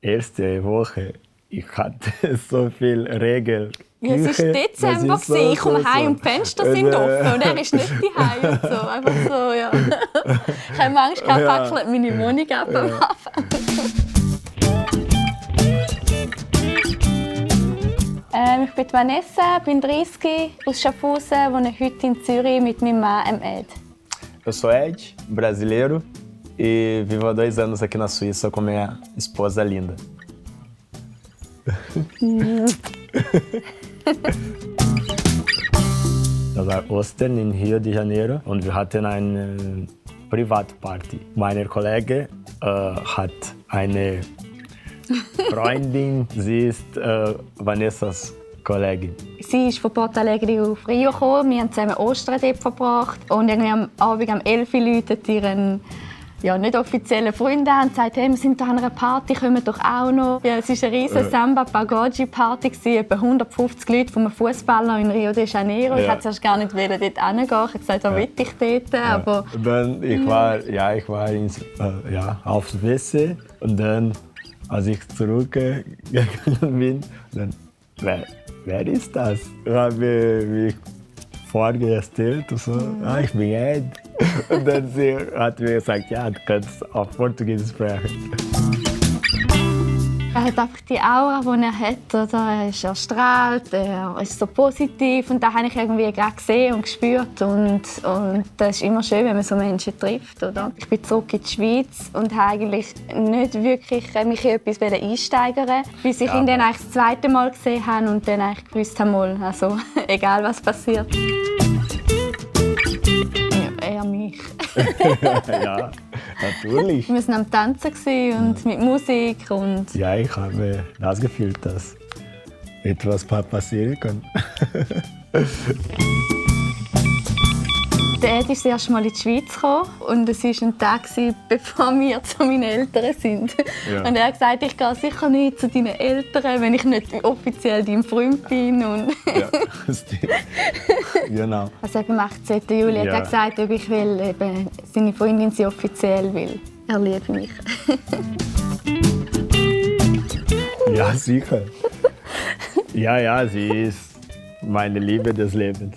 erste Woche, ich hatte so viel Regeln. Ja, es war Dezember, ich komme heim und die Fenster sind offen und er ist nicht daheim und so. Einfach so, ja. Ich habe manchmal gefackelt meine Wohnung ab am Anfang. Ich bin Vanessa, bin 30, aus Schaffhausen, wohne heute in Zürich mit meinem Mann Ed. Eu sou Ed, brasileiro, e vivo há 2 anos aqui na Suíça com minha esposa linda. Das war Ostern in Rio de Janeiro und wir hatten eine Privatparty. Mein Kollege hat eine Freundin, sie ist Vanessas Kollegin. Sie ist von Porto Alegre auf Rio gekommen, wir haben zusammen Ostern dort verbracht und irgendwie am Abend um 11 Uhr läutet ihren nicht offiziellen Freund an und sagt, hey, wir sind hier an einer Party, kommen doch auch noch. Ja, es war eine riesige Samba Party, etwa 150 Leute von einem Fußballer in Rio de Janeiro. Ich wollte zuerst gar nicht dort hingehen. Ich habe gesagt, da will ich dort. Aber dann, ich war aufs WC und dann, als ich zurückgegangen bin, dann, wer ist das? Ich habe mich vorgestellt und so, ich bin Ed. Und dann sie hat mir gesagt, ja, du kannst auf Portugiesisch sprechen. Er hat einfach die Aura, die er hat. Oder? Er ist erstrahlt, er ist so positiv. Und das habe ich irgendwie gerade gesehen und gespürt. Und das ist immer schön, wenn man so Menschen trifft. Oder? Ich bin zurück in die Schweiz und habe eigentlich nicht wirklich mich in etwas einsteigern, bis ich ihn dann eigentlich das zweite Mal gesehen habe und dann eigentlich gewusst habe, also, egal was passiert. Eher mich. Ja, natürlich. Wir waren am Tanzen und mit Musik. Und ja, ich habe das gefühlt, dass etwas passieren kann. Der Ed ist das erste Mal in die Schweiz gekommen und es war ein Tag, bevor wir zu meinen Eltern sind. Ja. Und er hat gesagt, ich gehe sicher nicht zu deinen Eltern, wenn ich nicht offiziell dein Freund bin. Und ja, stimmt. Genau. Also am 18. Juli hat er gesagt, ob ich will, seine Freundin sie offiziell will. Er liebt mich. Ja, sicher. Ja, sie ist meine Liebe des Lebens.